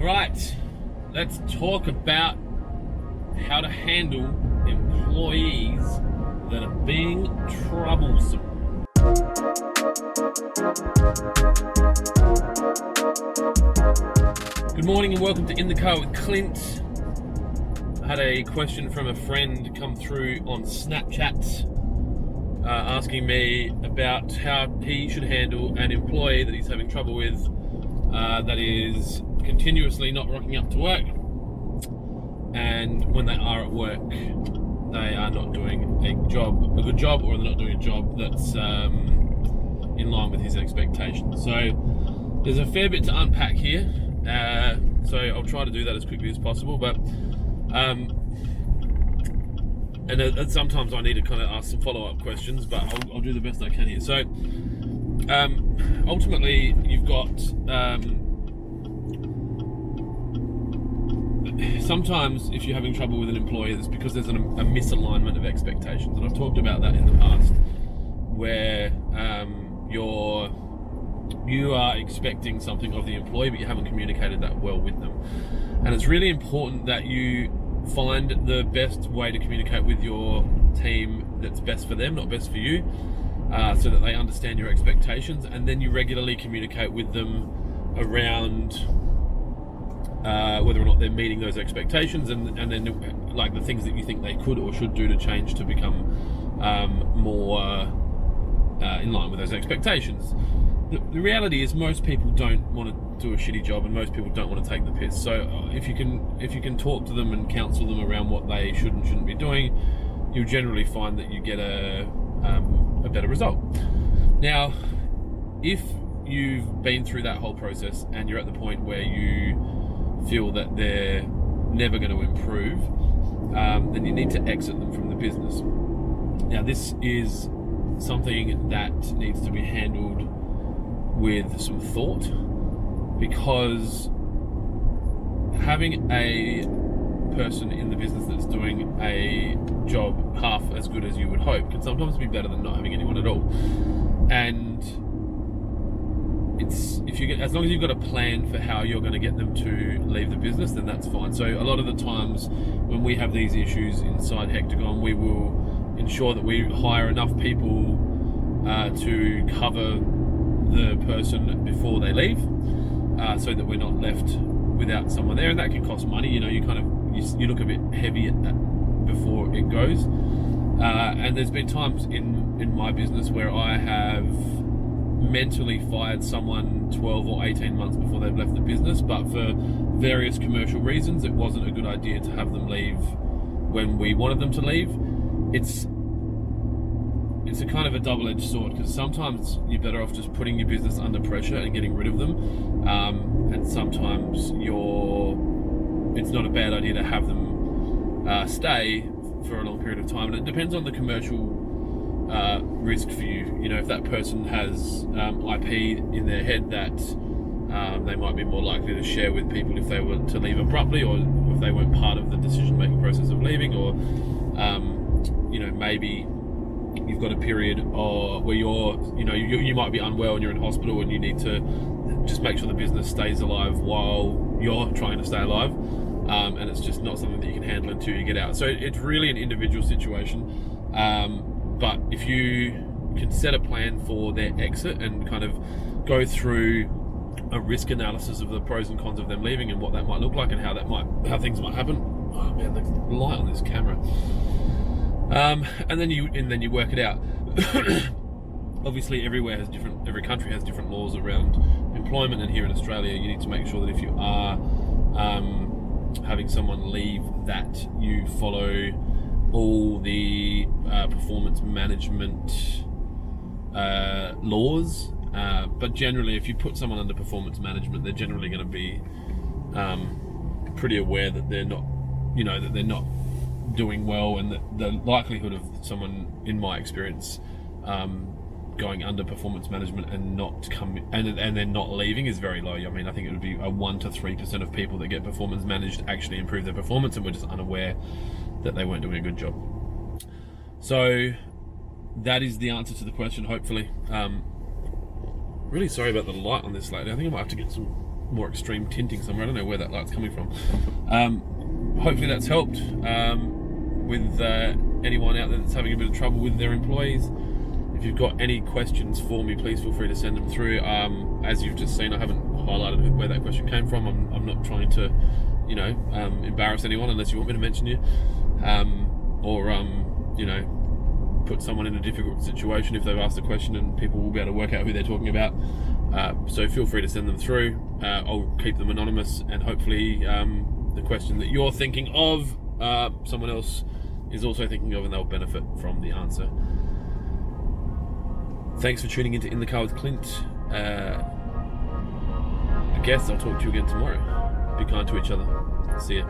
Right, let's talk about how to handle employees that are being troublesome. Good morning and welcome to In the Car with Clint. I had a question from a friend come through on Snapchat asking me about how he should handle an employee that he's having trouble with that is continuously not rocking up to work, and when they are at work they are not doing a good job, or they're not doing a job that's in line with his expectations. So there's a fair bit to unpack here, so I'll try to do that as quickly as possible, but and sometimes I need to kind of ask some follow-up questions, but I'll do the best I can here. So ultimately you've got sometimes if you're having trouble with an employee, it's because there's a misalignment of expectations, and I've talked about that in the past, where you are expecting something of the employee but you haven't communicated that well with them. And it's really important that you find the best way to communicate with your team that's best for them, not best for you, so that they understand your expectations, and then you regularly communicate with them around whether or not they're meeting those expectations, and then like the things that you think they could or should do to change to become more in line with those expectations. The reality is most people don't want to do a shitty job, and most people don't want to take the piss. So if you can talk to them and counsel them around what they should and shouldn't be doing, you'll generally find that you get a better result. Now, if you've been through that whole process and you're at the point where you feel that they're never going to improve, then you need to exit them from the business. Now, this is something that needs to be handled with some thought, because having a person in the business that's doing a job half as good as you would hope can sometimes be better than not having anyone at all. And as long as you've got a plan for how you're going to get them to leave the business, then that's fine. So a lot of the times when we have these issues inside Hectagon, we will ensure that we hire enough people to cover the person before they leave, so that we're not left without someone there, and that can cost money. You know, you look a bit heavy at that before it goes, and there's been times in my business where I have mentally fired someone 12 or 18 months before they've left the business, but for various commercial reasons it wasn't a good idea to have them leave when we wanted them to leave. It's a kind of a double-edged sword, because sometimes you're better off just putting your business under pressure and getting rid of them, and sometimes it's not a bad idea to have them stay for a long period of time. And it depends on the commercial risk for you. You know, if that person has IP in their head that they might be more likely to share with people if they were to leave abruptly, or if they weren't part of the decision-making process of leaving, or maybe you've got a period where you might be unwell and you're in hospital and you need to just make sure the business stays alive while you're trying to stay alive, and it's just not something that you can handle until you get out. So it's really an individual situation, but if you can set a plan for their exit and kind of go through a risk analysis of the pros and cons of them leaving and what that might look like and how things might happen. Oh man, the light on this camera. And then you work it out. Obviously, every country has different laws around employment, and here in Australia, you need to make sure that if you are having someone leave, that you follow all the performance management laws. But generally, if you put someone under performance management, they're generally going to be pretty aware that they're not doing well, and the likelihood of someone, in my experience, going under performance management and then not leaving is very low. I mean, I think it would be a 1 to 3% of people that get performance managed actually improve their performance, and we're just unaware that they weren't doing a good job. So that is the answer to the question, hopefully. Really sorry about the light on this lately. I think I might have to get some more extreme tinting somewhere. I don't know where that light's coming from. Hopefully that's helped with anyone out there that's having a bit of trouble with their employees. If you've got any questions for me, please feel free to send them through. As you've just seen, I haven't highlighted where that question came from. I'm not trying to, embarrass anyone unless you want me to mention you, or put someone in a difficult situation if they've asked a question, and people will be able to work out who they're talking about. So feel free to send them through. I'll keep them anonymous, and hopefully the question that you're thinking of, someone else is also thinking of, and they'll benefit from the answer. Thanks for tuning into In the Car with Clint. I guess I'll talk to you again tomorrow. Be kind to each other. See ya.